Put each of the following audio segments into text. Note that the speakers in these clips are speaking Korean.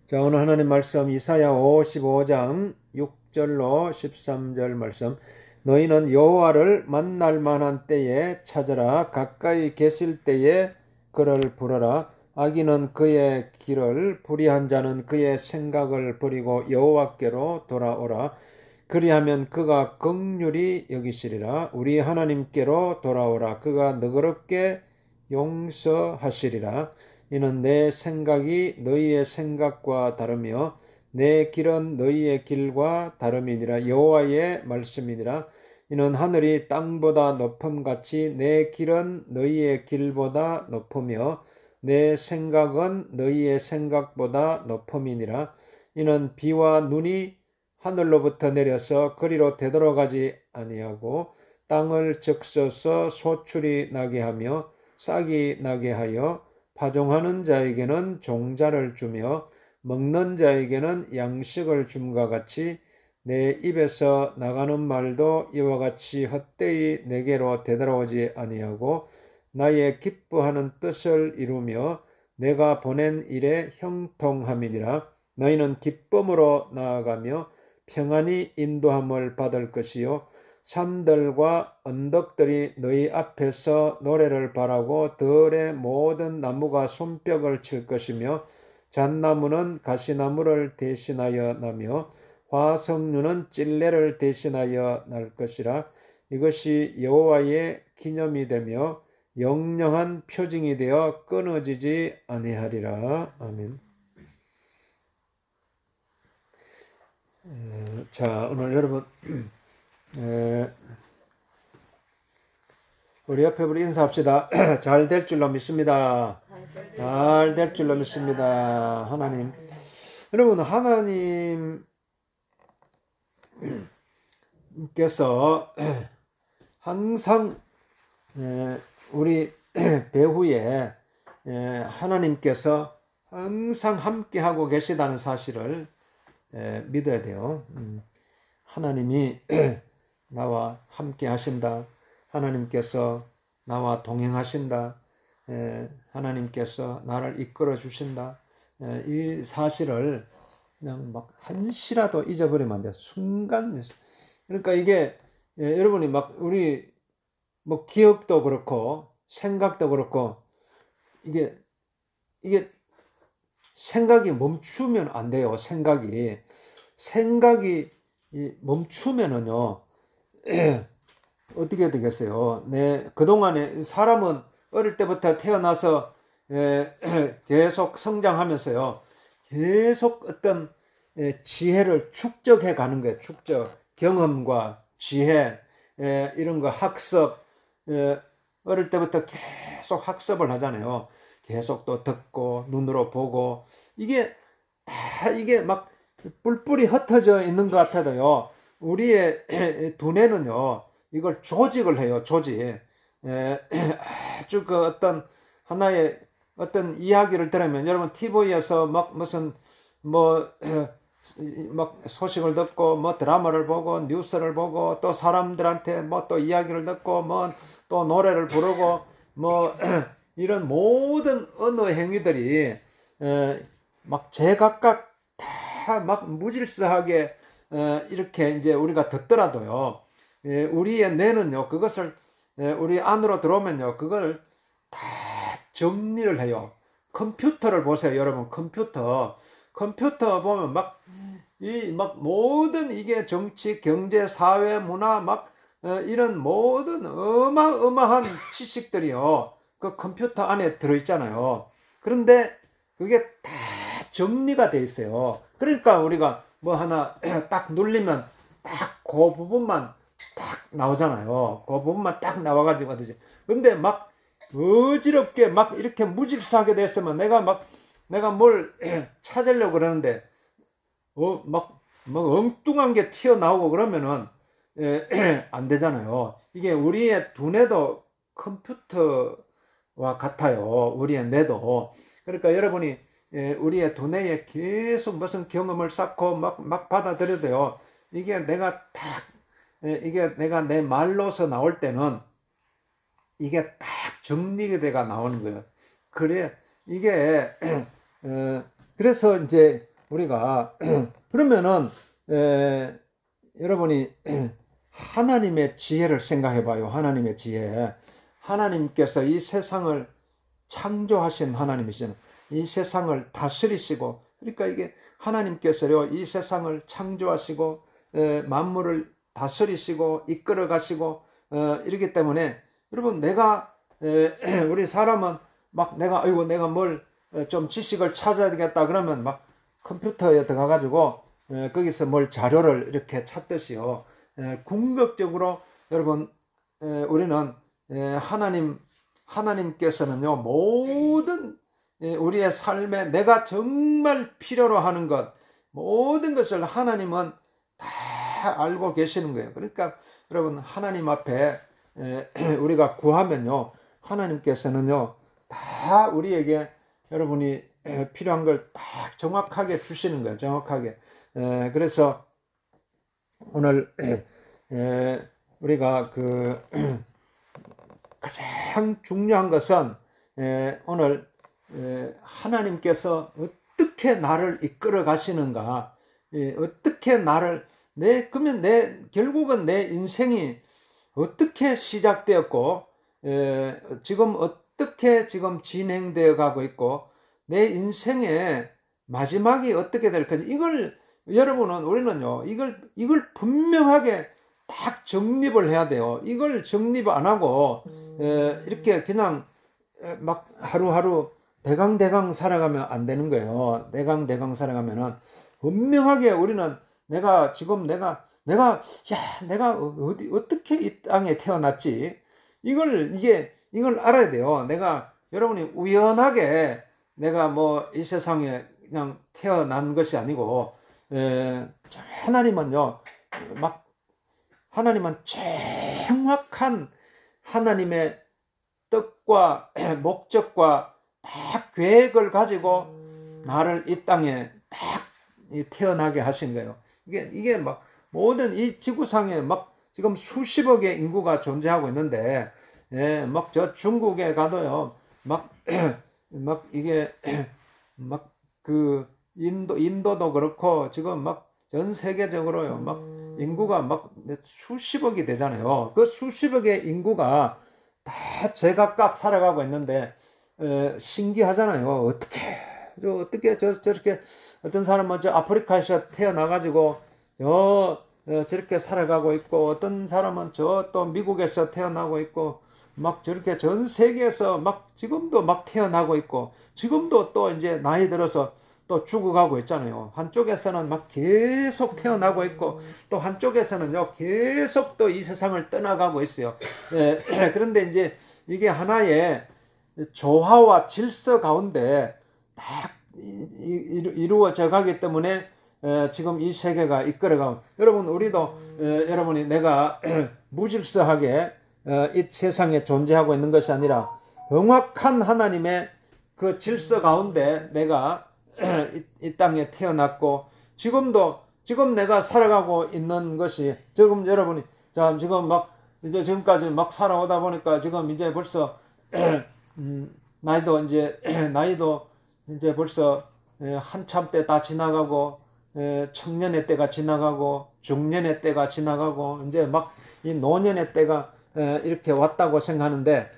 자, 오늘 하나님 말씀 이사야 55장 6절로 13절 말씀. 너희는 여호와를 만날 만한 때에 찾으라. 가까이 계실 때에 그를 부르라. 악인은 그의 길을, 불의한 자는 그의 생각을 버리고 여호와께로 돌아오라. 그리하면 그가 긍휼히 여기시리라. 우리 하나님께로 돌아오라. 그가 너그럽게 용서하시리라. 이는 내 생각이 너희의 생각과 다르며 내 길은 너희의 길과 다름이니라. 여호와의 말씀이니라. 이는 하늘이 땅보다 높음같이 내 길은 너희의 길보다 높으며 내 생각은 너희의 생각보다 높음이니라. 이는 비와 눈이 하늘로부터 내려서 그리로 되돌아가지 아니하고 땅을 적셔서 소출이 나게 하며 싹이 나게 하여 파종하는 자에게는 종자를 주며 먹는 자에게는 양식을 줌과 같이 내 입에서 나가는 말도 이와 같이 헛되이 내게로 되돌아오지 아니하고 나의 기뻐하는 뜻을 이루며 내가 보낸 일에 형통함이니라. 너희는 기쁨으로 나아가며 평안히 인도함을 받을 것이요 산들과 언덕들이 너희 앞에서 노래를 바라고 들의 모든 나무가 손뼉을 칠 것이며 잣나무는 가시나무를 대신하여 나며 화석류는 찔레를 대신하여 날 것이라. 이것이 여호와의 기념이 되며 영영한 표징이 되어 끊어지지 아니하리라. 아멘. 자, 오늘 여러분 우리 옆에 우리 인사합시다. 잘 될 줄로 믿습니다. 잘 될 줄로 믿습니다. 하나님, 여러분, 하나님께서 항상 우리 배후에 하나님께서 항상 함께하고 계시다는 사실을 믿어야 돼요. 하나님이 나와 함께 하신다. 하나님께서 나와 동행하신다. 하나님께서 나를 이끌어 주신다. 이 사실을 그냥 막 한시라도 잊어버리면 안 돼요. 순간. 그러니까 이게 여러분이 막 우리 뭐 기억도 그렇고 생각도 그렇고 이게 생각이 멈추면 안 돼요. 생각이 멈추면은요 어떻게 되겠어요? 그동안에 사람은 어릴 때부터 태어나서 계속 성장하면서요 계속 어떤 지혜를 축적해 가는 거예요. 경험과 지혜, 이런 거 학습, 어릴 때부터 계속 학습을 하잖아요. 계속 또 듣고 눈으로 보고 이게 막 뿔뿔이 흩어져 있는 것 같아도요. 우리의 두뇌는요 이걸 조직을 해요. 조직. 아주 그 어떤 하나의 어떤 이야기를 들으면 여러분 TV에서 막 무슨 막 소식을 듣고 뭐 드라마를 보고 뉴스를 보고 또 사람들한테 뭐 또 이야기를 듣고 뭐 또 노래를 부르고 뭐 이런 모든 언어 행위들이 막 제각각 다 막 무질서하게 이렇게 이제 우리가 듣더라도요 우리의 뇌는요 그것을 우리 안으로 들어오면요 그걸 다 정리를 해요. 컴퓨터를 보세요. 여러분 컴퓨터 보면 막 모든 이게 정치, 경제, 사회, 문화 이런 모든 어마어마한 지식들이요. 그 컴퓨터 안에 들어있잖아요. 그런데 그게 다 정리가 돼 있어요. 그러니까 우리가 뭐 하나 딱 눌리면 딱 그 부분만 딱 나오잖아요. 그 부분만 딱 나와가지고 하듯이. 근데 막 어지럽게 막 이렇게 무질서하게 됐으면 내가 뭘 찾으려고 그러는데 막 엉뚱한 게 튀어나오고 그러면은 안 되잖아요. 이게 우리의 두뇌도 컴퓨터와 같아요. 우리의 뇌도. 그러니까 여러분이 우리의 두뇌에 계속 무슨 경험을 쌓고 막 받아들여도요. 이게 내가 내 말로서 나올 때는 이게 딱 정리가 돼가 나오는 거예요. 그래 이게 그래서 이제 우리가 그러면은 여러분이 하나님의 지혜를 생각해 봐요. 하나님의 지혜. 하나님께서 이 세상을 창조하신 하나님이시잖아요. 이 세상을 다스리시고, 그러니까 이게 하나님께서요 이 세상을 창조하시고 만물을 다스리시고 이끌어 가시고 이러기 때문에, 여러분 내가 우리 사람은 막 내가 뭘 좀 지식을 찾아야 되겠다 그러면 막 컴퓨터에 들어가 가지고 거기서 뭘 자료를 이렇게 찾듯이요, 궁극적으로 여러분 우리는 하나님께서는요 모든 우리의 삶에 내가 정말 필요로 하는 것, 모든 것을 하나님은 다 알고 계시는 거예요. 그러니까 여러분 하나님 앞에 우리가 구하면요 하나님께서는요 다 우리에게 여러분이 필요한 걸 다 정확하게 주시는 거예요. 정확하게. 그래서 오늘 우리가 그 가장 중요한 것은 오늘 하나님께서 어떻게 나를 이끌어 가시는가, 어떻게 나를 그러면 결국은 내 인생이 어떻게 시작되었고 지금 어떻게 지금 진행되어 가고 있고 내 인생의 마지막이 어떻게 될 건지, 이걸 여러분은 우리는요 이걸 분명하게 딱 정립을 해야 돼요. 이걸 정립 안 하고 이렇게 그냥 막 하루하루 대강대강 살아가면 안 되는 거예요. 대강대강 살아가면은 분명하게 우리는 내가 어떻게 이 땅에 태어났지, 이걸 알아야 돼요. 여러분이 우연하게 내가 뭐 이 세상에 그냥 태어난 것이 아니고 하나님은 정확한 하나님의 뜻과 목적과 딱 계획을 가지고 나를 이 땅에 딱 태어나게 하신 거예요. 이게 막 모든 이 지구상에 막 지금 수십억의 인구가 존재하고 있는데, 막 저 중국에 가도요, 막 이게 막 그 인도도 그렇고 지금 막 전 세계적으로요, 막 인구가 막 수십억이 되잖아요. 그 수십억의 인구가 다 제각각 살아가고 있는데 신기하잖아요. 어떻게 저렇게 어떤 사람은 저 아프리카에서 태어나가지고 저렇게 살아가고 있고, 어떤 사람은 저 또 미국에서 태어나고 있고, 막 저렇게 전 세계에서 막 지금도 막 태어나고 있고, 지금도 또 이제 나이 들어서 또 죽어가고 있잖아요. 한쪽에서는 막 계속 태어나고 있고, 또 한쪽에서는요 계속 또 이 세상을 떠나가고 있어요. 그런데 이제 이게 하나의 조화와 질서 가운데 딱 이루어져 가기 때문에 지금 이 세계가 이끌어가고, 여러분 우리도 여러분이 내가 무질서하게 이 세상에 존재하고 있는 것이 아니라 정확한 하나님의 그 질서 가운데 내가 이 땅에 태어났고, 지금 내가 살아가고 있는 것이, 지금 여러분이 지금 막 이제 지금까지 막 살아오다 보니까 지금 이제 벌써 나이도 이제 벌써 한참 때 다 지나가고, 청년의 때가 지나가고, 중년의 때가 지나가고, 이제 막 이 노년의 때가 이렇게 왔다고 생각하는데,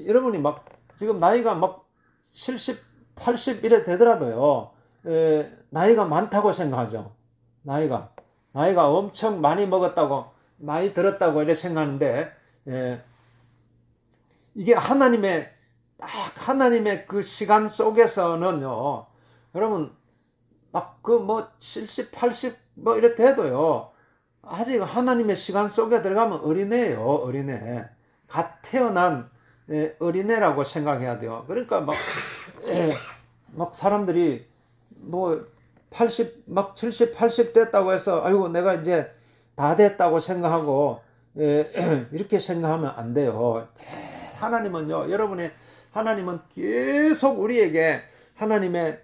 여러분이 막 지금 나이가 막 70, 80 이래 되더라도요, 나이가 많다고 생각하죠. 나이가 엄청 많이 먹었다고, 나이 들었다고 이렇게 생각하는데, 이게 하나님의 그 시간 속에서는요, 여러분 막 그 뭐 70, 80 뭐 이래 돼도요, 아직 하나님의 시간 속에 들어가면 어린애예요. 어린애, 갓 태어난 어린애라고 생각해야 돼요. 그러니까 막 사람들이 뭐 80, 막 70, 80 됐다고 해서 아이고 내가 이제 다 됐다고 생각하고 이렇게 생각하면 안 돼요. 하나님은요, 하나님은 계속 우리에게 하나님의,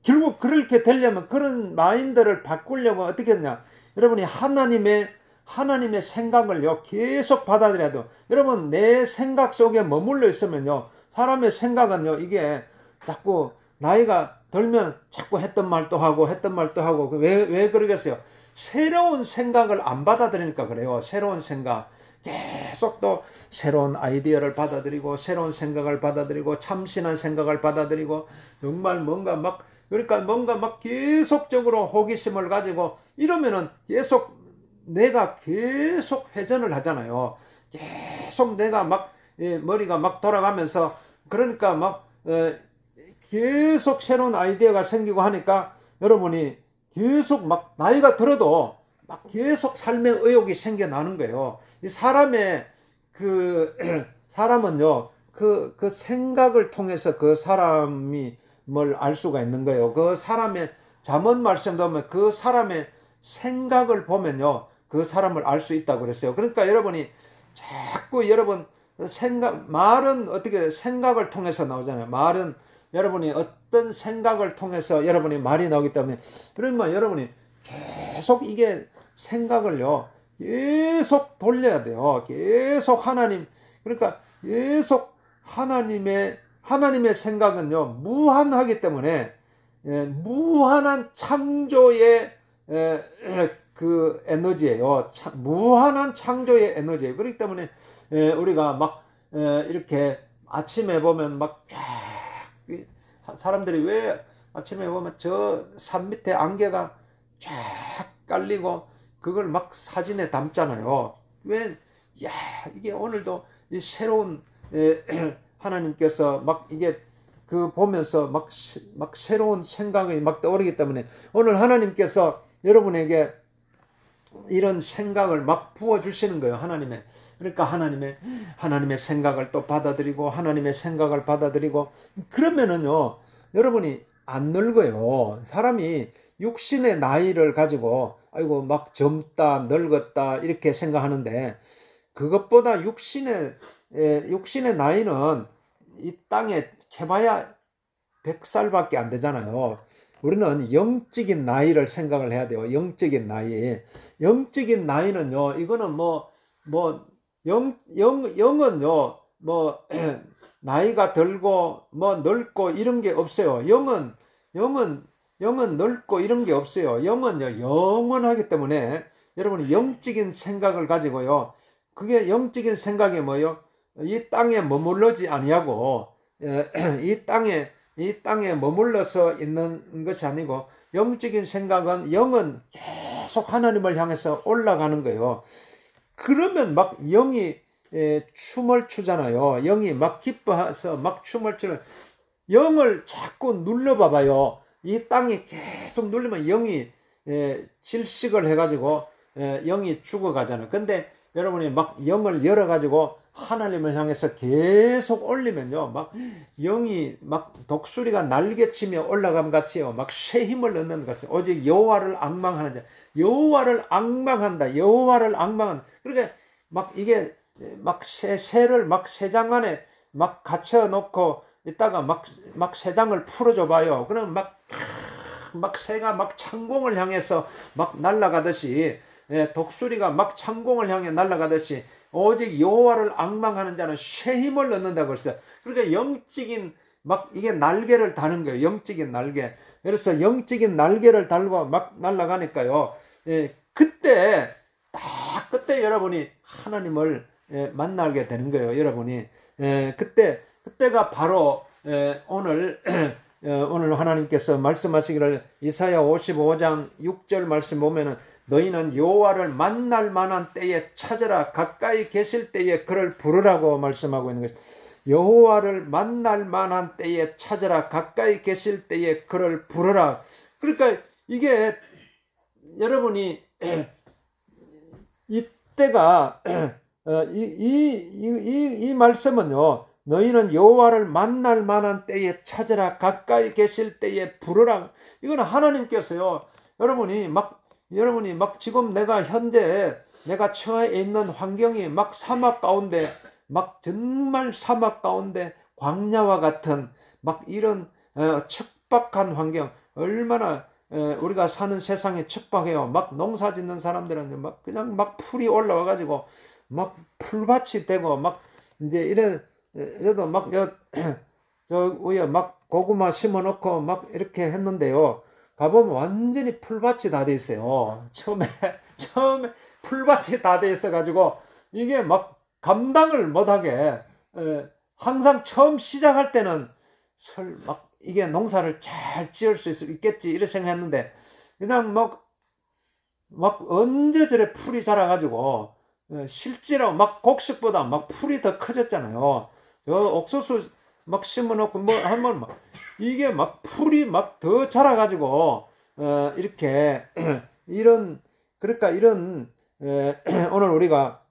결국 그렇게 되려면, 그런 마인드를 바꾸려면 어떻게 되냐, 여러분이 하나님의 생각을요 계속 받아들여야 돼요. 여러분 내 생각 속에 머물러 있으면요, 사람의 생각은요 이게 자꾸 나이가 들면 자꾸 했던 말 또 하고 했던 말 또 하고 왜 그러겠어요? 새로운 생각을 안 받아들이니까 그래요. 새로운 생각. 계속 또 새로운 아이디어를 받아들이고 새로운 생각을 받아들이고 참신한 생각을 받아들이고 정말 뭔가 막 그러니까 뭔가 막 계속적으로 호기심을 가지고 이러면은 계속 내가 계속 회전을 하잖아요. 계속 내가 막 머리가 막 돌아가면서 그러니까 막 계속 새로운 아이디어가 생기고 하니까 여러분이 계속 막 나이가 들어도 막 계속 삶의 의욕이 생겨나는 거예요. 이 사람의 사람은요, 그 생각을 통해서 그 사람이 뭘 알 수가 있는 거예요. 그 사람의 잠언 말씀도 보면 그 사람의 생각을 보면요, 그 사람을 알 수 있다고 그랬어요. 그러니까 여러분이 자꾸 여러분 말은 어떻게 생각을 통해서 나오잖아요. 말은 여러분이 어떤 생각을 통해서 여러분이 말이 나오기 때문에 그러면 여러분이 계속 이게 생각을요 계속 돌려야 돼요. 계속 그러니까 계속 하나님의 생각은요 무한하기 때문에 무한한 창조의 그 에너지예요. 무한한 창조의 에너지예요. 그렇기 때문에 우리가 막 이렇게 아침에 보면 막 쫙 사람들이 왜 아침에 보면 저 산 밑에 안개가 쫙 깔리고 그걸 막 사진에 담잖아요. 왜, 야, 이게 오늘도 이 새로운 하나님께서 막 이게 그 보면서 막 새로운 생각이 막 떠오르기 때문에 오늘 하나님께서 여러분에게 이런 생각을 막 부어주시는 거예요. 그러니까 하나님의 생각을 또 받아들이고 하나님의 생각을 받아들이고 그러면은요 여러분이 안 늙어요. 사람이 육신의 나이를 가지고 아이고 막 젊다 늙었다 이렇게 생각하는데 그것보다 육신의 나이는 이 땅에 캐봐야 100살밖에 안 되잖아요. 우리는 영적인 나이를 생각을 해야 돼요. 영적인 나이는요 이거는 영은요 나이가 들고 늙고 이런 게 없어요. 영은 늙고 이런 게 없어요. 영은요 영원하기 때문에 여러분이 영적인 생각을 가지고요. 그게 영적인 생각이 뭐요? 이 땅에 머물러지 아니하고 이 땅에 머물러서 있는 것이 아니고 영적인 생각은 영은 계속 하나님을 향해서 올라가는 거예요. 그러면 막 영이 춤을 추잖아요. 영이 막 기뻐해서 막 춤을 추는 영을 자꾸 눌러봐봐요. 이 땅이 계속 누르면 영이 질식을 해가지고 영이 죽어가잖아요. 근데 여러분이 막 영을 열어가지고 하나님을 향해서 계속 올리면요, 막 영이 막 독수리가 날개치며 올라감 같이요, 막 새 힘을 얻는 것 같아요. 오직 여호와를 앙망하는 자, 여호와를 앙망한다. 그러니까 막 이게 막 새를 막 새장 안에 막 갇혀 놓고 있다가 막 새장을 풀어줘 봐요. 그럼 막 새가 막 창공을 향해서 막 날아가듯이 독수리가 막 창공을 향해 날아가듯이 오직 여호와를 앙망하는 자는 새 힘을 얻는다고 했어요. 그러니까 영적인 막 이게 날개를 다는 거예요. 영적인 날개. 그래서 영적인 날개를 달고 막 날아가니까요. 그때 여러분이 하나님을 만나게 되는 거예요. 여러분이 그때가 바로 오늘 하나님께서 말씀하시기를 이사야 55장 6절 말씀 보면은 너희는 여호와를 만날 만한 때에 찾으라 가까이 계실 때에 그를 부르라고 말씀하고 있는 것입니다. 여호와를 만날 만한 때에 찾으라 가까이 계실 때에 그를 부르라. 그러니까 이게 여러분이 이때가 이 말씀은요. 너희는 여호와를 만날 만한 때에 찾으라 가까이 계실 때에 부르라. 이거는 하나님께서요. 여러분이 막 지금 현재 내가 처해 있는 환경이 막 사막 가운데 막 정말 사막 가운데 광야와 같은 막 이런 척박한 환경 얼마나 우리가 사는 세상에 척박해요. 막 농사 짓는 사람들은 막 그냥 막 풀이 올라와 가지고 막 풀밭이 되고 막 이제 이래도 막 저 위에 막 고구마 심어놓고 막 이렇게 했는데요. 가보면 완전히 풀밭이 다 돼 있어요. 처음에 풀밭이 다 돼 있어가지고 이게 막 감당을 못하게, 항상 처음 시작할 때는 막 이게 농사를 잘 지을 수 있겠지 이렇게 생각했는데, 그냥 막 언제 저래 풀이 자라가지고, 실제로 막 곡식보다 막 풀이 더 커졌잖아요. 저 옥수수 막 심어놓고 뭐 하면 막 이게 막 풀이 막 더 자라가지고, 이렇게 그러니까 이런, 오늘 우리가,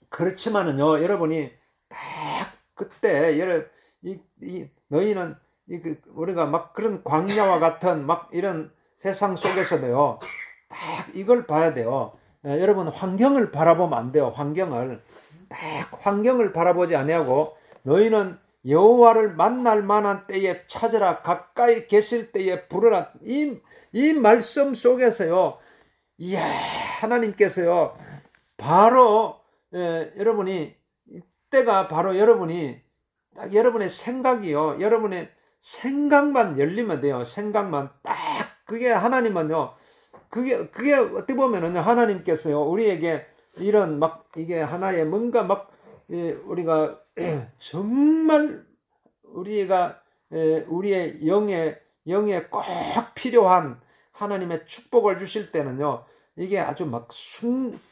그렇지만은요, 여러분이 딱 그때 너희는 우리가 막 그런 광야와 같은 막 이런 세상 속에서도요, 딱 이걸 봐야 돼요. 여러분, 환경을 바라보면 안 돼요. 환경을 바라보지 아니하고, 너희는 여호와를 만날 만한 때에 찾으라, 가까이 계실 때에 부르라. 이 말씀 속에서요, 이야, 하나님께서요, 바로, 여러분이, 이때가 바로 딱 여러분의 생각이요, 여러분의 생각만 열리면 돼요. 생각만 딱. 그게 하나님은요, 그게 어떻게 보면은 하나님께서요, 우리에게 이런 막 이게 하나의 뭔가 막, 우리가 정말 우리의 영에 꼭 필요한 하나님의 축복을 주실 때는요, 이게 아주 막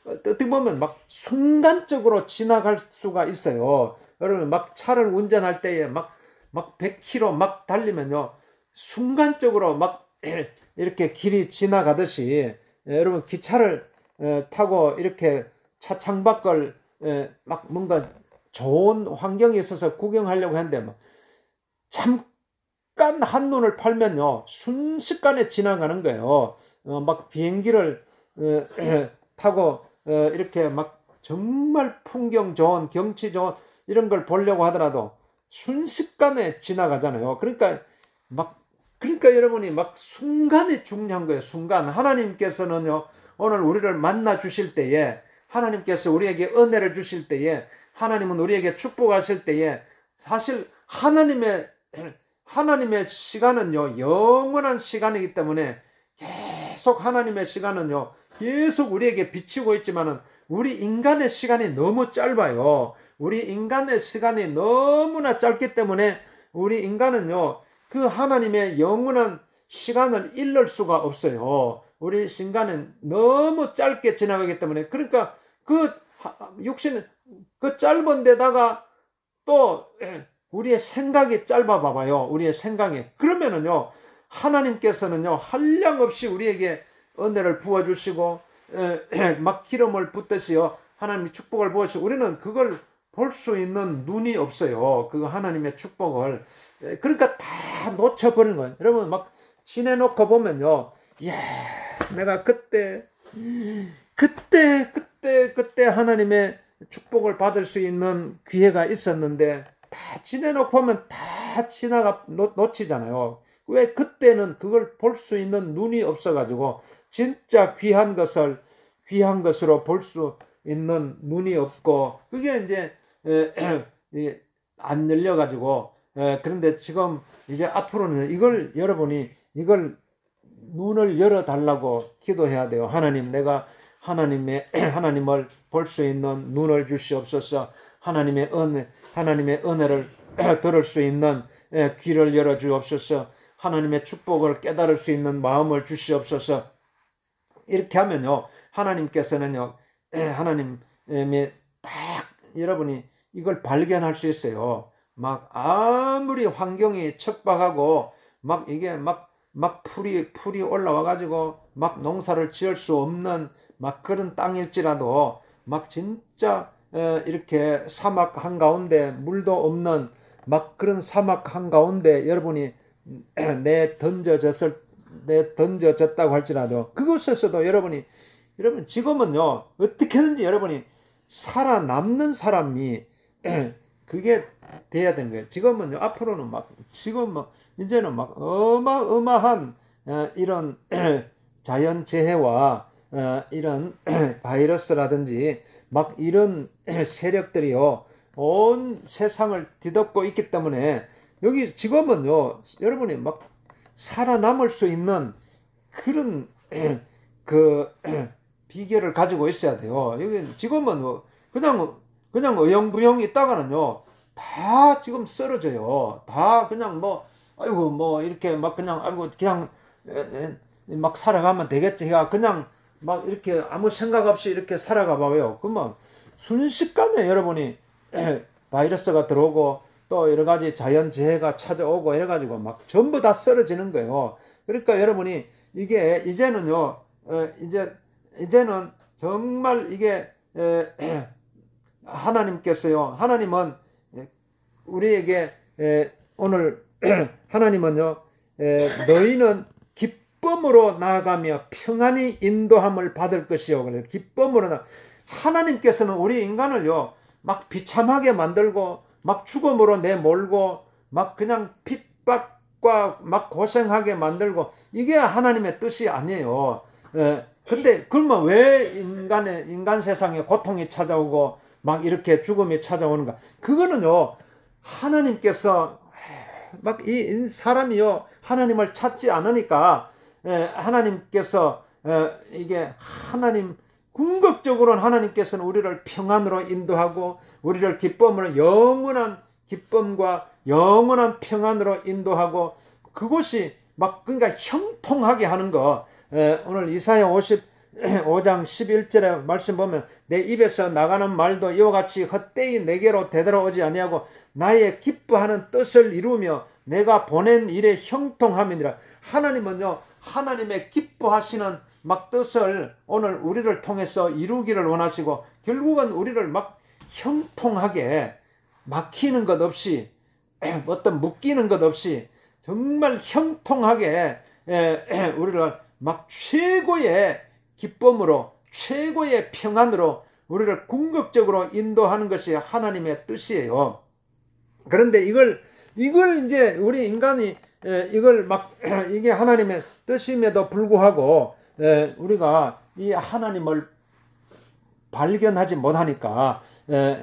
어떻게 보면 막 순간적으로 지나갈 수가 있어요. 여러분, 막 차를 운전할 때에 막 100km 막 달리면요, 순간적으로 막 이렇게 길이 지나가듯이, 여러분 기차를 타고 이렇게 차 창밖을 막 뭔가 좋은 환경에 있어서 구경하려고 했는데, 막 잠깐 한눈을 팔면요, 순식간에 지나가는 거예요. 막 비행기를 타고 이렇게 막 정말 풍경 좋은, 경치 좋은 이런 걸 보려고 하더라도 순식간에 지나가잖아요. 그러니까 여러분이 막 순간이 중요한 거예요. 순간. 하나님께서는요, 오늘 우리를 만나 주실 때에, 하나님께서 우리에게 은혜를 주실 때에, 하나님은 우리에게 축복하실 때에, 사실 하나님의 시간은요, 영원한 시간이기 때문에 계속 하나님의 시간은요, 계속 우리에게 비치고 있지만은, 우리 인간의 시간이 너무 짧아요. 우리 인간의 시간이 너무나 짧기 때문에 우리 인간은요, 그 하나님의 영원한 시간을 잃을 수가 없어요. 우리 인간은 너무 짧게 지나가기 때문에, 그러니까 그 육신, 그 짧은 데다가 또 우리의 생각이 짧아 봐봐요. 우리의 생각이. 그러면은요, 하나님께서는요, 한량없이 우리에게 은혜를 부어주시고, 막 기름을 붓듯이요, 하나님이 축복을 부어주시고, 우리는 그걸 볼 수 있는 눈이 없어요. 그 하나님의 축복을. 그러니까 다 놓쳐버리는 거예요. 여러분, 막 지내놓고 보면요, 이야, 내가 그때 하나님의 축복을 받을 수 있는 기회가 있었는데, 다 지내놓고 보면 다 놓치잖아요. 왜? 그때는 그걸 볼 수 있는 눈이 없어가지고, 진짜 귀한 것으로 볼 수 있는 눈이 없고, 그게 이제 안 열려가지고, 그런데 지금 이제 앞으로는 여러분이 이걸 눈을 열어달라고 기도해야 돼요. 하나님, 내가 하나님을 볼 수 있는 눈을 주시옵소서. 하나님의 은혜를 들을 수 있는 귀를 열어 주옵소서. 하나님의 축복을 깨달을 수 있는 마음을 주시옵소서. 이렇게 하면요, 하나님께서는요, 하나님이 딱 여러분이 이걸 발견할 수 있어요. 막 아무리 환경이 척박하고 막 이게 막 풀이 올라와 가지고 막 농사를 지을 수 없는 막 그런 땅일지라도, 막 진짜 이렇게 사막 한가운데 물도 없는 막 그런 사막 한가운데 여러분이 내 던져졌다고 할지라도, 그곳에서도 여러분 지금은요, 어떻게든지 여러분이 살아남는 사람이 그게 돼야 되는 거예요. 지금은요, 앞으로는 이제는 막 어마어마한 이런 자연재해와 이런 바이러스라든지 막 이런 세력들이요, 온 세상을 뒤덮고 있기 때문에 여기 지금은요, 여러분이 막 살아남을 수 있는 그런 그 비결을 가지고 있어야 돼요. 여기 지금은 뭐 그냥 어영부영 있다가는요, 다 지금 쓰러져요. 다 그냥 뭐 아이고 뭐 이렇게 막 그냥 아이고 그냥 막 살아가면 되겠지. 그냥 막 이렇게 아무 생각 없이 이렇게 살아가 봐요. 그러면 순식간에 여러분이 바이러스가 들어오고 또 여러 가지 자연재해가 찾아오고 이래가지고 막 전부 다 쓰러지는 거예요. 그러니까 여러분이 이게 이제는요, 이제는 정말 이게 하나님은 우리에게 오늘 하나님은요, 너희는 기쁨으로 나아가며 평안히 인도함을 받을 것이요. 그래서 기쁨으로 하나님께서는 우리 인간을요, 막 비참하게 만들고 막 죽음으로 내몰고 막 그냥 핍박과 막 고생하게 만들고 이게 하나님의 뜻이 아니에요. 근데 그러면 왜 인간 세상에 고통이 찾아오고 막 이렇게 죽음이 찾아오는가? 그거는요, 하나님께서 막 이 사람이요, 하나님을 찾지 않으니까 하나님께서 이게 궁극적으로는 하나님께서는 우리를 평안으로 인도하고 우리를 기쁨으로 영원한 기쁨과 영원한 평안으로 인도하고 그것이 막 그러니까 형통하게 하는 거. 오늘 이사야 55장 11절에 말씀 보면 내 입에서 나가는 말도 이와 같이 헛되이 내게로 되돌아오지 아니하고 나의 기뻐하는 뜻을 이루며 내가 보낸 일에 형통함이니라. 하나님은요, 하나님의 기뻐하시는 막 뜻을 오늘 우리를 통해서 이루기를 원하시고 결국은 우리를 막 형통하게 막히는 것 없이 어떤 묶이는 것 없이 정말 형통하게 우리를 막 최고의 기쁨으로 최고의 평안으로 우리를 궁극적으로 인도하는 것이 하나님의 뜻이에요. 그런데 이걸 이제 우리 인간이 이걸 막 이게 하나님의 뜻임에도 불구하고 우리가 이 하나님을 발견하지 못하니까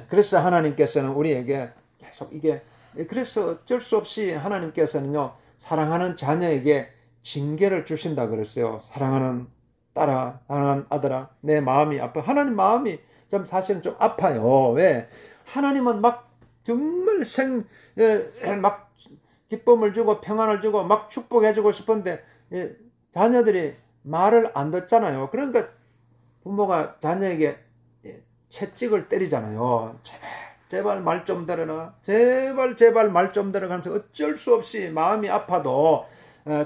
그래서 하나님께서는 우리에게 계속 이게 그래서 어쩔 수 없이 하나님께서는요, 사랑하는 자녀에게 징계를 주신다 그랬어요. 사랑하는 딸아, 사랑하는 아들아, 내 마음이 아파. 하나님 마음이 좀 사실은 좀 아파요. 왜? 하나님은 막 정말 막 기쁨을 주고 평안을 주고 막 축복해주고 싶은데 자녀들이 말을 안 듣잖아요. 그러니까 부모가 자녀에게 채찍을 때리잖아요. 제발 말 좀 들어라. 제발 말 좀 들어라 하면서 어쩔 수 없이 마음이 아파도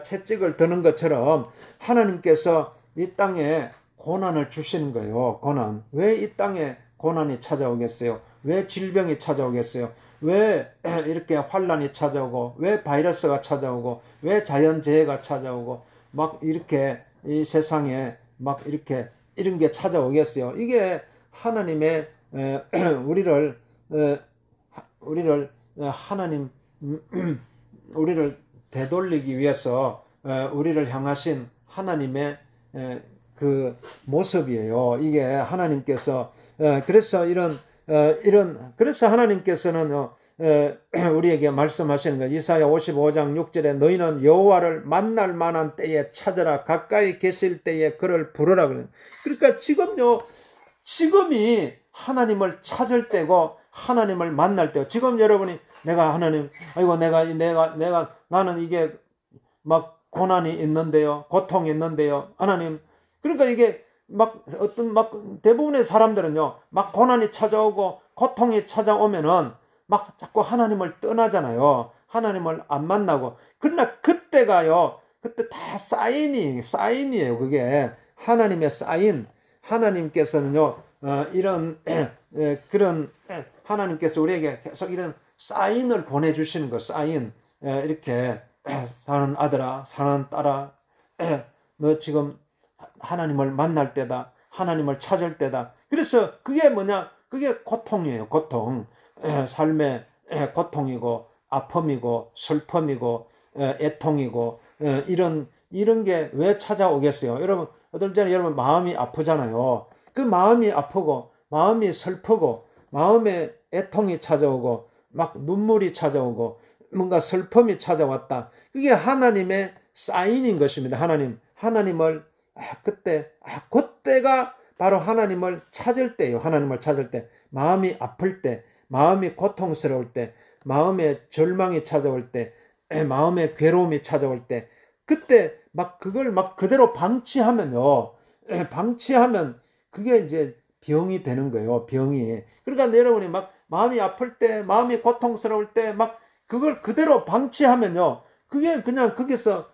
채찍을 드는 것처럼 하나님께서 이 땅에 고난을 주시는 거예요. 고난. 왜 이 땅에 고난이 찾아오겠어요? 왜 질병이 찾아오겠어요? 왜 이렇게 환란이 찾아오고 왜 바이러스가 찾아오고 왜 자연재해가 찾아오고 막 이렇게 이 세상에 막 이렇게 이런 게 찾아오겠어요? 이게 하나님의 우리를 하나님 우리를 되돌리기 위해서 우리를 향하신 하나님의 그 모습이에요. 이게 하나님께서 그래서 그래서 하나님께서는 우리에게 말씀하시는 거 이사야 55장 6절에 너희는 여호와를 만날 만한 때에 찾으라 가까이 계실 때에 그를 부르라 그래요. 그러니까 지금이 하나님을 찾을 때고 하나님을 만날 때고 지금 여러분이 내가 하나님 아이고 나는 이게 막 고난이 있는데요. 고통이 있는데요. 하나님 그러니까 이게 막 대부분의 사람들은요, 막 고난이 찾아오고 고통이 찾아오면은 막 자꾸 하나님을 떠나잖아요. 하나님을 안 만나고. 그러나 그때 다 사인이에요. 그게 하나님의 사인. 하나님께서는요, 이런 그런 하나님께서 우리에게 계속 이런 사인을 보내주시는 거. 사인. 이렇게 사는 아들아, 사는 딸아, 너 지금 하나님을 만날 때다. 하나님을 찾을 때다. 그래서 그게 뭐냐? 그게 고통이에요. 고통. 삶의 고통이고 아픔이고 슬픔이고 애통이고 이런 게 왜 찾아오겠어요? 여러분 어떨 때는 여러분 마음이 아프잖아요. 그 마음이 아프고 마음이 슬프고 마음에 애통이 찾아오고 막 눈물이 찾아오고 뭔가 슬픔이 찾아왔다. 그게 하나님의 사인인 것입니다. 하나님을 그때가 바로 하나님을 찾을 때요. 하나님을 찾을 때, 마음이 아플 때, 마음이 고통스러울 때, 마음의 절망이 찾아올 때, 마음의 괴로움이 찾아올 때, 그때 막 그걸 막 그대로 방치하면요. 방치하면 그게 이제 병이 되는 거예요. 병이. 그러니까 여러분이 막 마음이 아플 때, 마음이 고통스러울 때, 막 그걸 그대로 방치하면요. 그게 그냥 거기서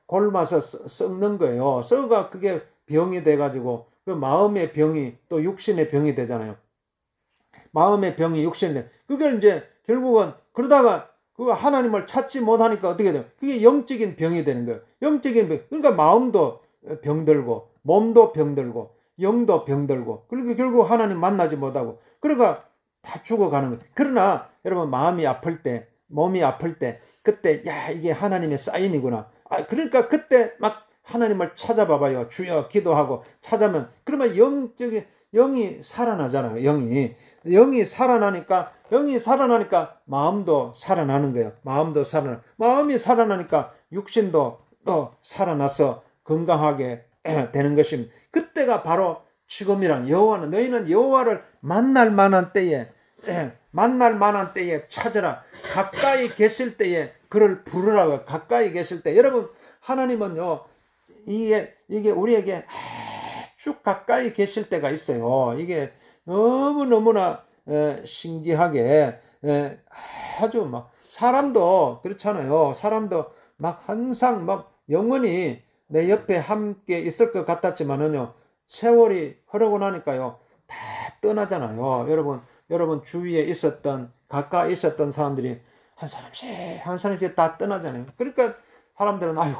골마서 썩는 거예요. 썩어가 그게 병이 돼가지고 그 마음의 병이 또 육신의 병이 되잖아요. 마음의 병이 육신의 그걸 이제 결국은 그러다가 그 하나님을 찾지 못하니까 어떻게 돼요? 그게 영적인 병이 되는 거예요. 영적인 병. 그러니까 마음도 병들고 몸도 병들고 영도 병들고 그리고 결국 하나님 만나지 못하고 그러니까 다 죽어가는 거예요. 그러나 여러분 마음이 아플 때 몸이 아플 때 그때 야 이게 하나님의 사인이구나. 그러니까 그때 막 하나님을 찾아봐봐요. 주여 기도하고 찾으면 그러면 영이 살아나잖아요. 영이 살아나니까 마음도 살아나는 거예요. 마음이 살아나니까 육신도 또 살아나서 건강하게 되는 것입니다. 그때가 바로 지금이란 여호와는 너희는 여호와를 만날 만한 때에 찾으라. 가까이 계실 때에 그를 부르라고. 가까이 계실 때 여러분 하나님은요 이게 우리에게 아주 가까이 계실 때가 있어요. 이게 너무너무나 신기하게 아주 막 사람도 그렇잖아요. 사람도 막 항상 막 영원히 내 옆에 함께 있을 것 같았지만은요 세월이 흐르고 나니까요 다 떠나잖아요. 여러분 주위에 가까이 있었던 사람들이 한 사람씩 다 떠나잖아요. 그러니까 사람들은 아유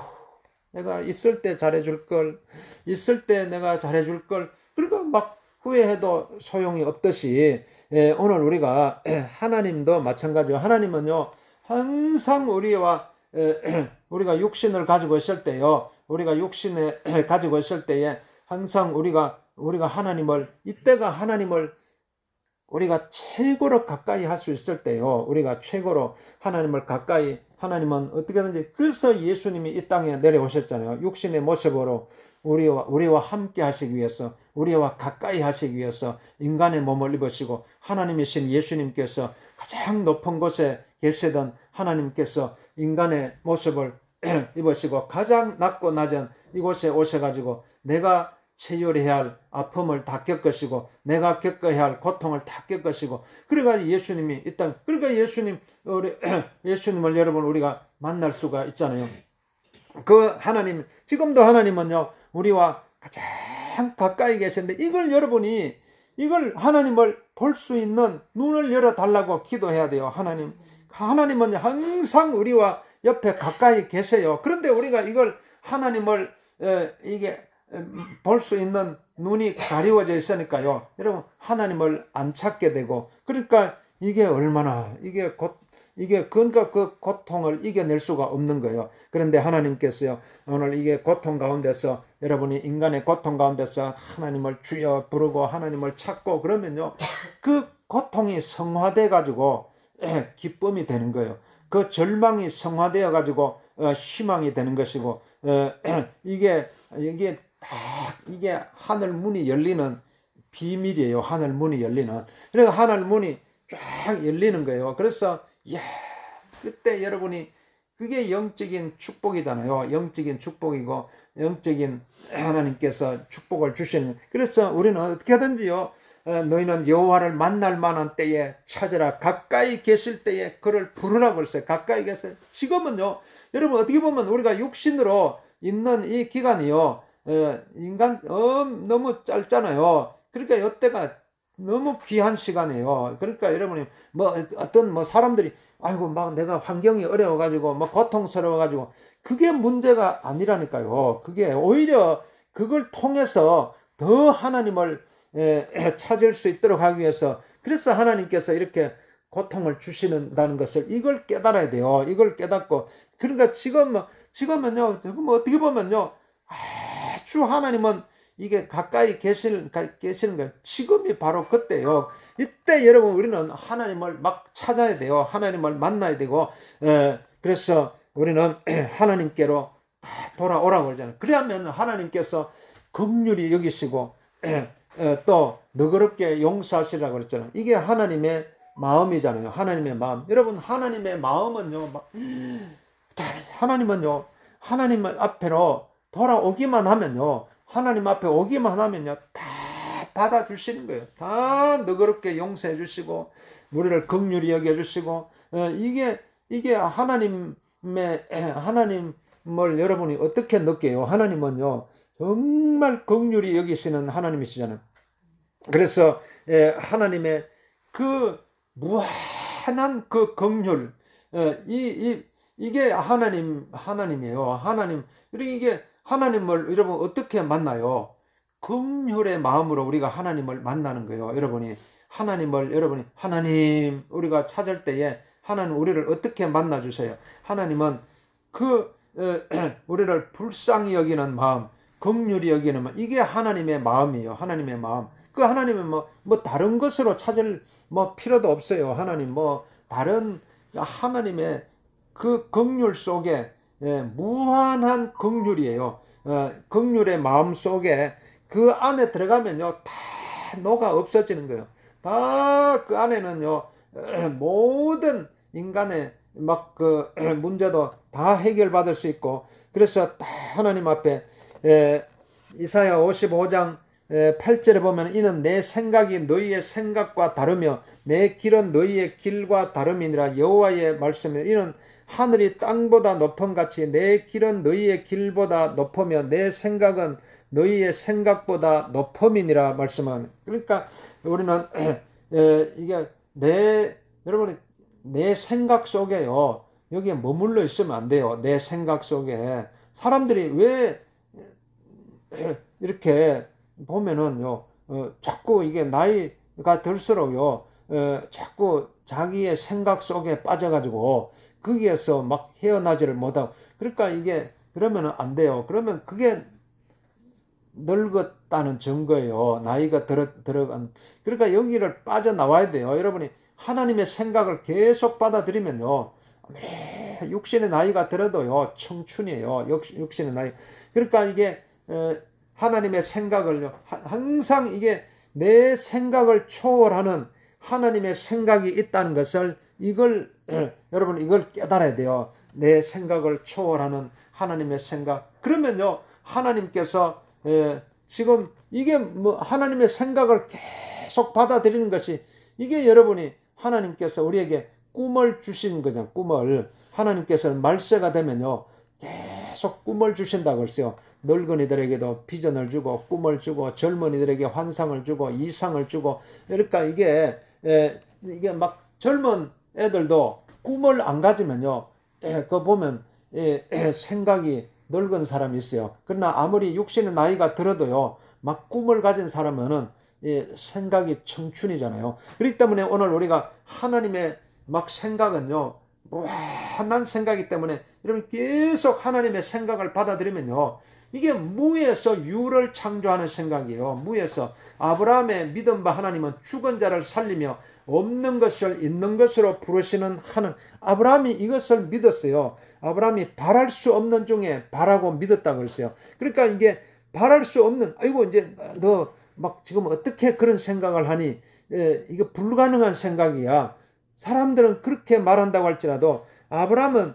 내가 있을 때 잘해줄 걸, 있을 때 내가 잘해줄 걸, 그러니까 막 후회해도 소용이 없듯이 오늘 우리가 하나님도 마찬가지로 하나님은요 항상 우리가 육신을 가지고 있을 때요, 우리가 육신에 가지고 있을 때에 항상 우리가 이때가 하나님을 우리가 최고로 가까이 할 수 있을 때요. 우리가 최고로 하나님은 어떻게든지 그래서 예수님이 이 땅에 내려오셨잖아요. 육신의 모습으로 우리와 함께 하시기 위해서 우리와 가까이 하시기 위해서 인간의 몸을 입으시고 하나님이신 예수님께서 가장 높은 곳에 계시던 하나님께서 인간의 모습을 입으시고 가장 낮고 낮은 이곳에 오셔가지고 내가 체휼해야 할 아픔을 다 겪으시고 내가 겪어야 할 고통을 다 겪으시고 그래가지고 예수님이 그러니까 예수님을 여러분 우리가 만날 수가 있잖아요. 그 하나님 지금도 하나님은요 우리와 가장 가까이 계신데 이걸 하나님을 볼 수 있는 눈을 열어달라고 기도해야 돼요. 하나님은 항상 우리와 옆에 가까이 계세요. 그런데 우리가 이걸 하나님을 볼 수 있는 눈이 가리워져 있으니까요. 여러분 하나님을 안 찾게 되고 그러니까 이게 얼마나 그러니까 그 고통을 이겨낼 수가 없는 거예요. 그런데 하나님께서요 오늘 이게 고통 가운데서 여러분이 인간의 고통 가운데서 하나님을 주여 부르고 하나님을 찾고 그러면요 그 고통이 성화돼 가지고 기쁨이 되는 거예요. 그 절망이 성화되어 가지고 희망이 되는 것이고 이게 하늘 문이 열리는 비밀이에요. 하늘 문이 열리는. 그래서 하늘 문이 쫙 열리는 거예요. 그래서 그때 여러분이 그게 영적인 축복이잖아요. 영적인 축복이고 영적인 하나님께서 축복을 주시는. 그래서 우리는 어떻게 하든지요. 너희는 여호와를 만날 만한 때에 찾으라. 가까이 계실 때에 그를 부르라고 그랬어요. 가까이 계세요. 지금은요. 여러분 어떻게 보면 우리가 육신으로 있는 이 기간이요. 인간 너무 짧잖아요. 그러니까 이때가 너무 귀한 시간이에요. 그러니까 여러분이 어떤 사람들이 아이고 막 내가 환경이 어려워가지고 고통스러워가지고 그게 문제가 아니라니까요. 그게 오히려 그걸 통해서 더 하나님을 찾을 수 있도록 하기 위해서 그래서 하나님께서 이렇게 고통을 주시는다는 것을 이걸 깨달아야 돼요. 이걸 깨닫고 그러니까 지금은요 어떻게 보면요 아주 하나님은 이게 가까이 계시는 거예요. 지금이 바로 그때요. 이때 여러분 우리는 하나님을 막 찾아야 돼요. 하나님을 만나야 되고 그래서 우리는 하나님께로 돌아오라고 그러잖아요. 그러면 하나님께서 긍휼히 여기시고 또 너그럽게 용서하시라고 그랬잖아요. 이게 하나님의 마음이잖아요. 하나님의 마음. 여러분 하나님의 마음은요. 하나님은요. 하나님 앞으로 돌아오기만 하면요. 하나님 앞에 오기만 하면요. 다 받아주시는 거예요. 다 너그럽게 용서해 주시고 우리를 긍휼히 여겨 주시고 이게 하나님을 여러분이 어떻게 느껴요? 하나님은요. 정말 긍휼히 여기시는 하나님이시잖아요. 그래서 하나님의 그 무한한 그 긍휼 이게 하나님이에요. 하나님. 이게 하나님을 여러분 어떻게 만나요? 긍휼의 마음으로 우리가 하나님을 만나는 거예요. 여러분이 하나님 우리가 찾을 때에 하나님 우리를 어떻게 만나 주세요? 하나님은 우리를 불쌍히 여기는 마음, 긍휼히 여기는 마음, 이게 하나님의 마음이에요. 하나님의 마음. 그 하나님은 뭐 다른 것으로 찾을 필요도 없어요. 하나님 다른 하나님의 그 긍휼 속에 무한한 긍휼이에요. 긍휼의 마음 속에 그 안에 들어가면요 다 녹아 없어지는 거예요. 다 그 안에는요 모든 인간의 그 문제도 다 해결받을 수 있고 그래서 다 하나님 앞에 이사야 55장 8절에 보면 이는 내 생각이 너희의 생각과 다르며 내 길은 너희의 길과 다름이니라 여호와의 말씀이니라. 이는 하늘이 땅보다 높음 같이 내 길은 너희의 길보다 높으며 내 생각은 너희의 생각보다 높음이니라 말씀은. 그러니까 우리는 이게 여러분이 내 생각 속에요 여기에 머물러 있으면 안 돼요. 내 생각 속에 사람들이 왜 이렇게 보면은요 자꾸 이게 나이가 들수록요 자꾸 자기의 생각 속에 빠져가지고 거기에서 막 헤어나지를 못하고 그러니까 이게 그러면은 안 돼요. 그러면 그게 늙었다는 증거예요. 나이가 들어간. 그러니까 여기를 빠져나와야 돼요. 여러분이 하나님의 생각을 계속 받아들이면요. 육신의 나이가 들어도요. 청춘이에요. 육신의 나이. 그러니까 이게 하나님의 생각을요. 항상 이게 내 생각을 초월하는 하나님의 생각이 있다는 것을 여러분 이걸 깨달아야 돼요. 내 생각을 초월하는 하나님의 생각. 그러면요. 하나님께서 지금 이게 하나님의 생각을 계속 받아들이는 것이 이게 여러분이 하나님께서 우리에게 꿈을 주신 거잖아요. 꿈을 하나님께서는 말세가 되면요 계속 꿈을 주신다고 했어요. 늙은이들에게도 비전을 주고 꿈을 주고 젊은이들에게 환상을 주고 이상을 주고 그러니까 이게 막 젊은 애들도 꿈을 안 가지면요 그 보면 생각이 늙은 사람이 있어요. 그러나 아무리 육신의 나이가 들어도요 막 꿈을 가진 사람은 생각이 청춘이잖아요. 그렇기 때문에 오늘 우리가 하나님의 막 생각은요 무한한 생각이기 때문에 여러분 계속 하나님의 생각을 받아들이면요 이게 무에서 유를 창조하는 생각이에요. 무에서 아브라함의 믿음 바 하나님은 죽은 자를 살리며 없는 것을 있는 것으로 부르시는 하는 아브라함이 이것을 믿었어요. 아브라함이 바랄 수 없는 중에 바라고 믿었다고 그랬어요. 그러니까 이게 바랄 수 없는 아이고 이제 너 막 지금 어떻게 그런 생각을 하니 이거 불가능한 생각이야. 사람들은 그렇게 말한다고 할지라도 아브라함은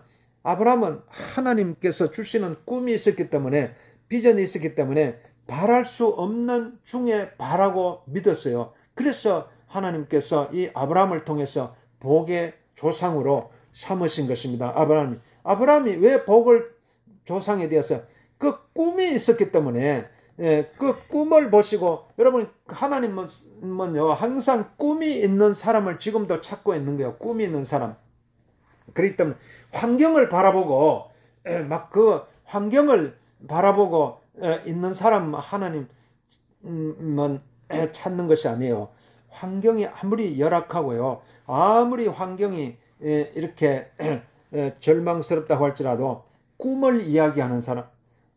하나님께서 주시는 꿈이 있었기 때문에 비전이 있었기 때문에 바랄 수 없는 중에 바라고 믿었어요. 그래서 하나님께서 이 아브라함을 통해서 복의 조상으로 삼으신 것입니다. 아브라함이 왜 복을 조상이 되어서 그 꿈이 있었기 때문에 그 꿈을 보시고 여러분 하나님은요 항상 꿈이 있는 사람을 지금도 찾고 있는 거예요. 꿈이 있는 사람. 그렇기 때문에 환경을 바라보고 막 그 환경을 바라보고 있는 사람 하나님은 찾는 것이 아니에요. 환경이 아무리 열악하고요. 아무리 환경이 이렇게 절망스럽다고 할지라도 꿈을 이야기하는 사람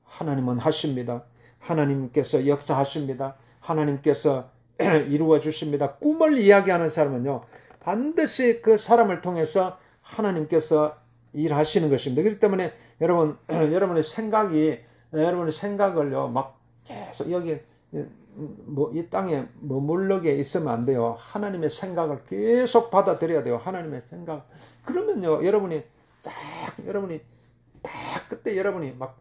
하나님은 하십니다. 하나님께서 역사하십니다. 하나님께서 이루어 주십니다. 꿈을 이야기하는 사람은요, 반드시 그 사람을 통해서 하나님께서 일하시는 것입니다. 그렇기 때문에 여러분, 여러분의 생각을요, 막 계속 여기 이 땅에 머물르게 있으면 안 돼요. 하나님의 생각을 계속 받아들여야 돼요. 하나님의 생각. 그러면요, 여러분이 딱 그때 여러분이 막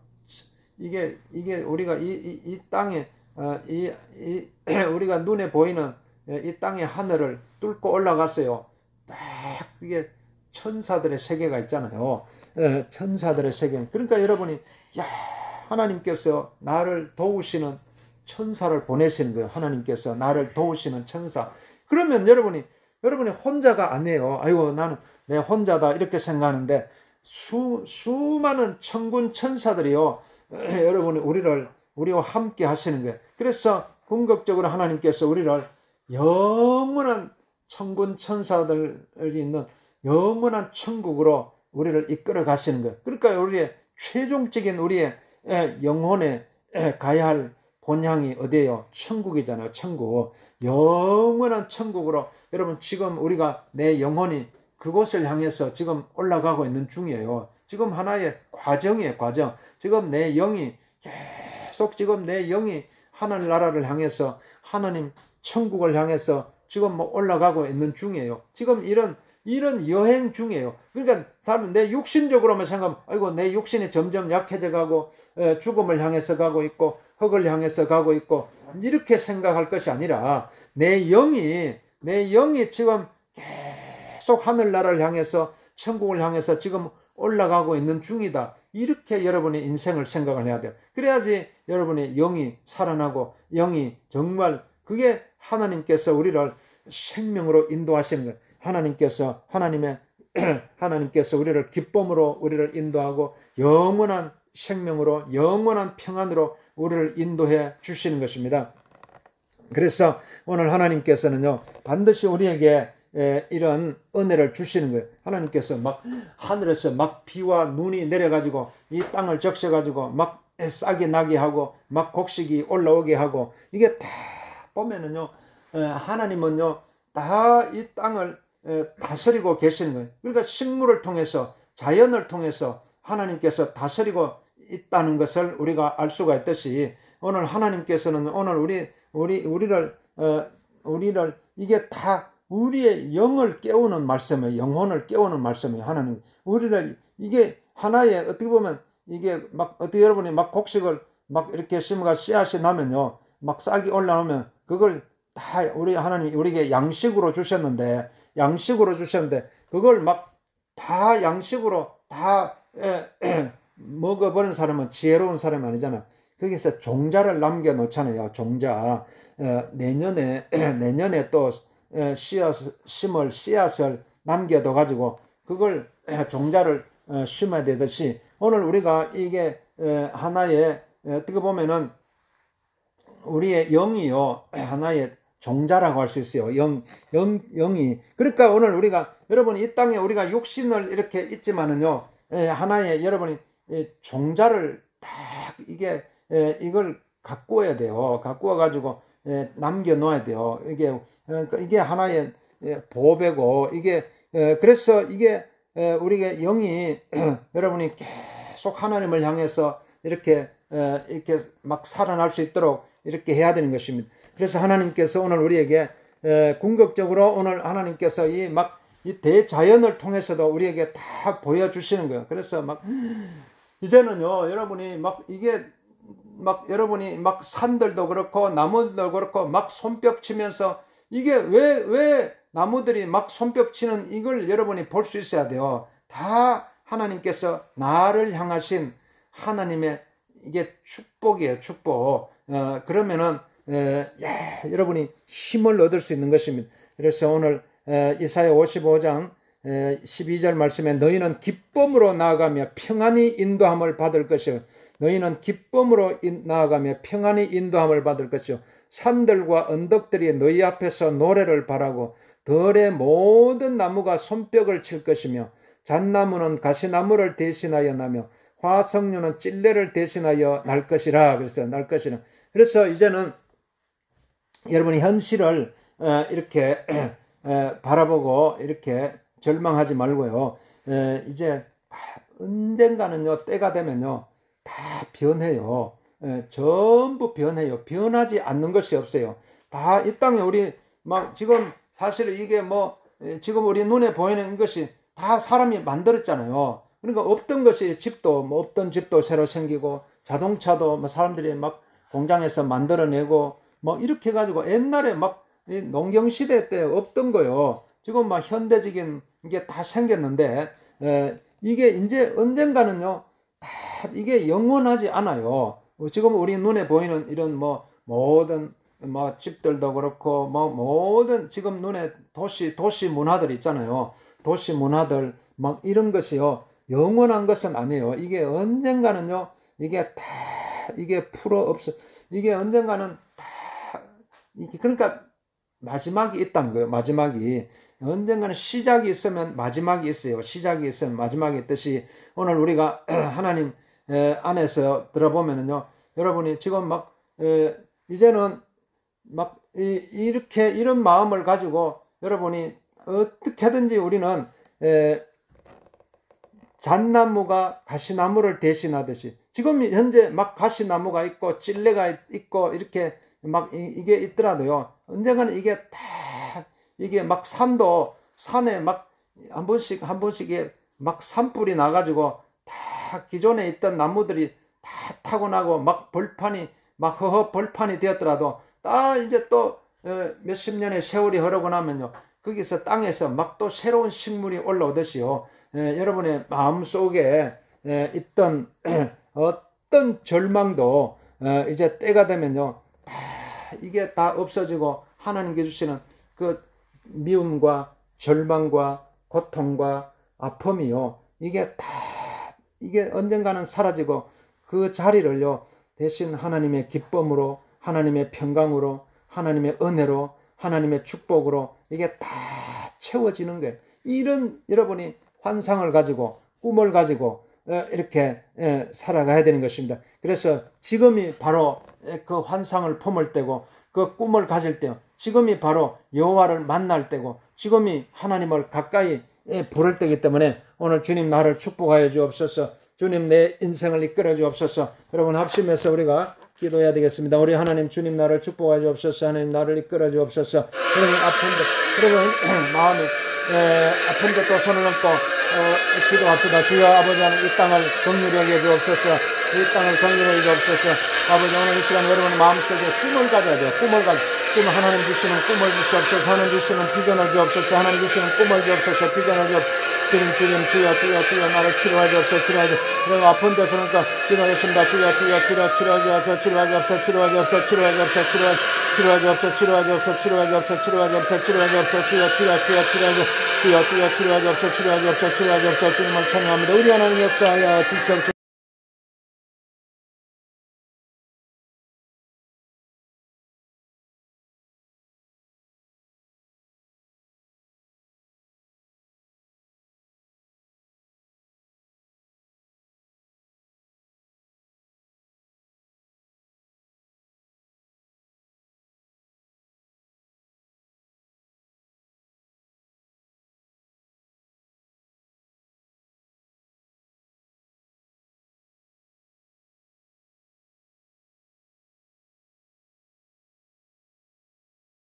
이게 우리가 이 땅에 우리가 눈에 보이는 이 땅의 하늘을 뚫고 올라갔어요. 딱 그게 천사들의 세계가 있잖아요. 천사들의 세계. 그러니까 여러분이 하나님께서 나를 도우시는 천사를 보내시는 거예요. 하나님께서 나를 도우시는 천사. 그러면 여러분이 혼자가 아니에요. 아이고 나는 내 혼자다 이렇게 생각하는데 수많은 천군 천사들이요. 여러분이 우리와 함께 하시는 거예요. 그래서 궁극적으로 하나님께서 우리를 영원한 천군 천사들이 있는 영원한 천국으로 우리를 이끌어 가시는 거예요. 그러니까 우리의 최종적인 우리의 영혼에 가야 할 본향이 어디예요? 천국이잖아요. 천국. 영원한 천국으로 여러분 지금 우리가 내 영혼이 그곳을 향해서 지금 올라가고 있는 중이에요. 지금 하나의 과정이에요. 과정. 지금 내 영이 계속 지금 내 영이 하늘나라를 향해서 하나님 천국을 향해서 지금 올라가고 있는 중이에요. 지금 이런 여행 중이에요. 그러니까 사람은 내 육신적으로만 생각하면 아이고 내 육신이 점점 약해져 가고 죽음을 향해서 가고 있고 흙을 향해서 가고 있고 이렇게 생각할 것이 아니라 내 영이 지금 계속 하늘나라를 향해서 천국을 향해서 지금 올라가고 있는 중이다. 이렇게 여러분의 인생을 생각을 해야 돼요. 그래야지 여러분의 영이 살아나고 영이 정말 그게 하나님께서 우리를 생명으로 인도하시는 거예요. 하나님께서 우리를 기쁨으로 우리를 인도하고 영원한 생명으로 영원한 평안으로 우리를 인도해 주시는 것입니다. 그래서 오늘 하나님께서는요 반드시 우리에게 이런 은혜를 주시는 거예요. 하나님께서 막 하늘에서 막 비와 눈이 내려가지고 이 땅을 적셔가지고 막 싹이 나게 하고 막 곡식이 올라오게 하고 이게 다 보면은요 하나님은요 다 이 땅을 다스리고 계시는 거예요. 그러니까 식물을 통해서 자연을 통해서 하나님께서 다스리고 있다는 것을 우리가 알 수가 있듯이 오늘 하나님께서는 오늘 우리를 이게 다 우리의 영을 깨우는 말씀이에요. 영혼을 깨우는 말씀이에요. 하나님 우리를 이게 하나의 어떻게 보면 이게 막 어떻게 여러분이 막 곡식을 막 이렇게 심어가 씨앗이 나면요 막 싹이 올라오면 그걸 다 우리 하나님이 우리에게 양식으로 주셨는데 그걸 막 다 양식으로 다 먹어버린 사람은 지혜로운 사람이 아니잖아. 거기서 종자를 남겨놓잖아요. 종자. 내년에 또 심을 씨앗을 남겨둬 가지고 그걸 종자를 심어야 되듯이 오늘 우리가 이게 하나의 어떻게 보면은 우리의 영이요 하나의 종자라고 할 수 있어요. 영이. 그러니까 오늘 우리가 여러분 이 땅에 우리가 육신을 이렇게 있지만은요 하나의 여러분이 종자를 딱 이걸 가꾸어야 돼요. 가꾸어 가지고 남겨 놓아야 돼요. 이게 하나의 보배고 이게 그래서 이게 우리의 영이 여러분이 계속 하나님을 향해서 이렇게 막 살아날 수 있도록 이렇게 해야 되는 것입니다. 그래서 하나님께서 오늘 우리에게 궁극적으로 오늘 하나님께서 이 대자연을 통해서도 우리에게 다 보여주시는 거예요. 그래서 막 이제는요 여러분이 여러분이 막 산들도 그렇고 나무들도 그렇고 막 손뼉 치면서 이게 왜 나무들이 막 손뼉 치는 이걸 여러분이 볼 수 있어야 돼요. 다 하나님께서 나를 향하신 하나님의 이게 축복이에요. 축복. 그러면은 여러분이 힘을 얻을 수 있는 것입니다. 그래서 오늘 이사야 55장 12절 말씀에 너희는 기쁨으로 나아가며 평안히 인도함을 받을 것이요 너희는 기쁨으로 나아가며 평안히 인도함을 받을 것이요 산들과 언덕들이 너희 앞에서 노래를 바라고 들의 모든 나무가 손뼉을 칠 것이며 잣나무는 가시나무를 대신하여 나며 화석류는 찔레를 대신하여 날 것이라. 그래서 날 것이라. 그래서 이제는 여러분이 현실을 이렇게 바라보고 이렇게 절망하지 말고요. 이제 언젠가는요, 때가 되면요, 다 변해요. 전부 변해요. 변하지 않는 것이 없어요. 다 이 땅에 우리 막 지금 사실 이게 뭐 지금 우리 눈에 보이는 것이 다 사람이 만들었잖아요. 그러니까 없던 것이 집도 뭐 없던 집도 새로 생기고 자동차도 뭐 사람들이 막 공장에서 만들어내고 뭐 이렇게 해가지고 옛날에 막 농경 시대 때 없던 거요. 지금 막 현대적인 게 다 생겼는데 이게 이제 언젠가는요 다 이게 영원하지 않아요. 지금 우리 눈에 보이는 이런 뭐 모든 뭐 집들도 그렇고 뭐 모든 지금 눈에 도시 문화들 있잖아요. 도시 문화들 막 이런 것이요 영원한 것은 아니에요. 이게 언젠가는요 이게 다 이게 풀어 없어 이게 언젠가는 다 이게 그러니까 마지막이 있다는 거예요. 마지막이 언젠가는 시작이 있으면 마지막이 있어요. 시작이 있으면 마지막이 있듯이 오늘 우리가 하나님 안에서 들어보면은요 여러분이 지금 막 이제는 막 이렇게 이런 마음을 가지고 여러분이 어떻게든지 우리는 잣나무가 가시나무를 대신하듯이 지금 현재 막 가시나무가 있고 찔레가 있고 이렇게 막 이게 있더라도요 언젠가는 이게 다 이게 막 산에 막 한 번씩 막 산불이 나가지고 다 기존에 있던 나무들이 다 타고 나고 막 벌판이 막 허허 벌판이 되었더라도 딱 이제 또 몇십 년의 세월이 흐르고 나면요 거기서 땅에서 막 또 새로운 식물이 올라오듯이요 여러분의 마음속에 있던 어떤 절망도 이제 때가 되면요 다 이게 다 없어지고 하나님께 주시는 그 미움과 절망과 고통과 아픔이요 이게 다 이게 언젠가는 사라지고 그 자리를요 대신 하나님의 기쁨으로 하나님의 평강으로 하나님의 은혜로 하나님의 축복으로 이게 다 채워지는 거예요. 이런 여러분이 환상을 가지고 꿈을 가지고 이렇게 살아가야 되는 것입니다. 그래서 지금이 바로 그 환상을 품을 때고 그 꿈을 가질 때 지금이 바로 여호와를 만날 때고 지금이 하나님을 가까이 부를 때이기 때문에 오늘 주님 나를 축복하여 주옵소서. 주님 내 인생을 이끌어 주옵소서. 여러분 합심해서 우리가 기도해야 되겠습니다. 우리 하나님 주님 나를 축복하여 주옵소서. 하나님 나를 이끌어 주옵소서. 여러분 아픈데 여러분 마음이 아픈데 또 손을 얹고 기도합시다. 주여 아버지 하나님 이 땅을 긍휼히 여겨 주옵소서. 이 땅을 긍휼히 여겨 주옵소서. 아버지 오늘 이 시간 여러분의 마음속에 꿈을 가져야 돼요. 꿈을 하나님 주시는 꿈을 주시옵소서. 하나님 주시는 비전을 주옵소서. 하나님 주시는 꿈을 주옵소서. 비전을 주옵소서. 주님 주여 나를 치료하여 주옵소서. 그리고 아픈 데서는 기도하겠습니다. 주여 치료하여 주옵소서. 주님을 찬양합니다. 우리 하나님 역사하여 주시옵소서.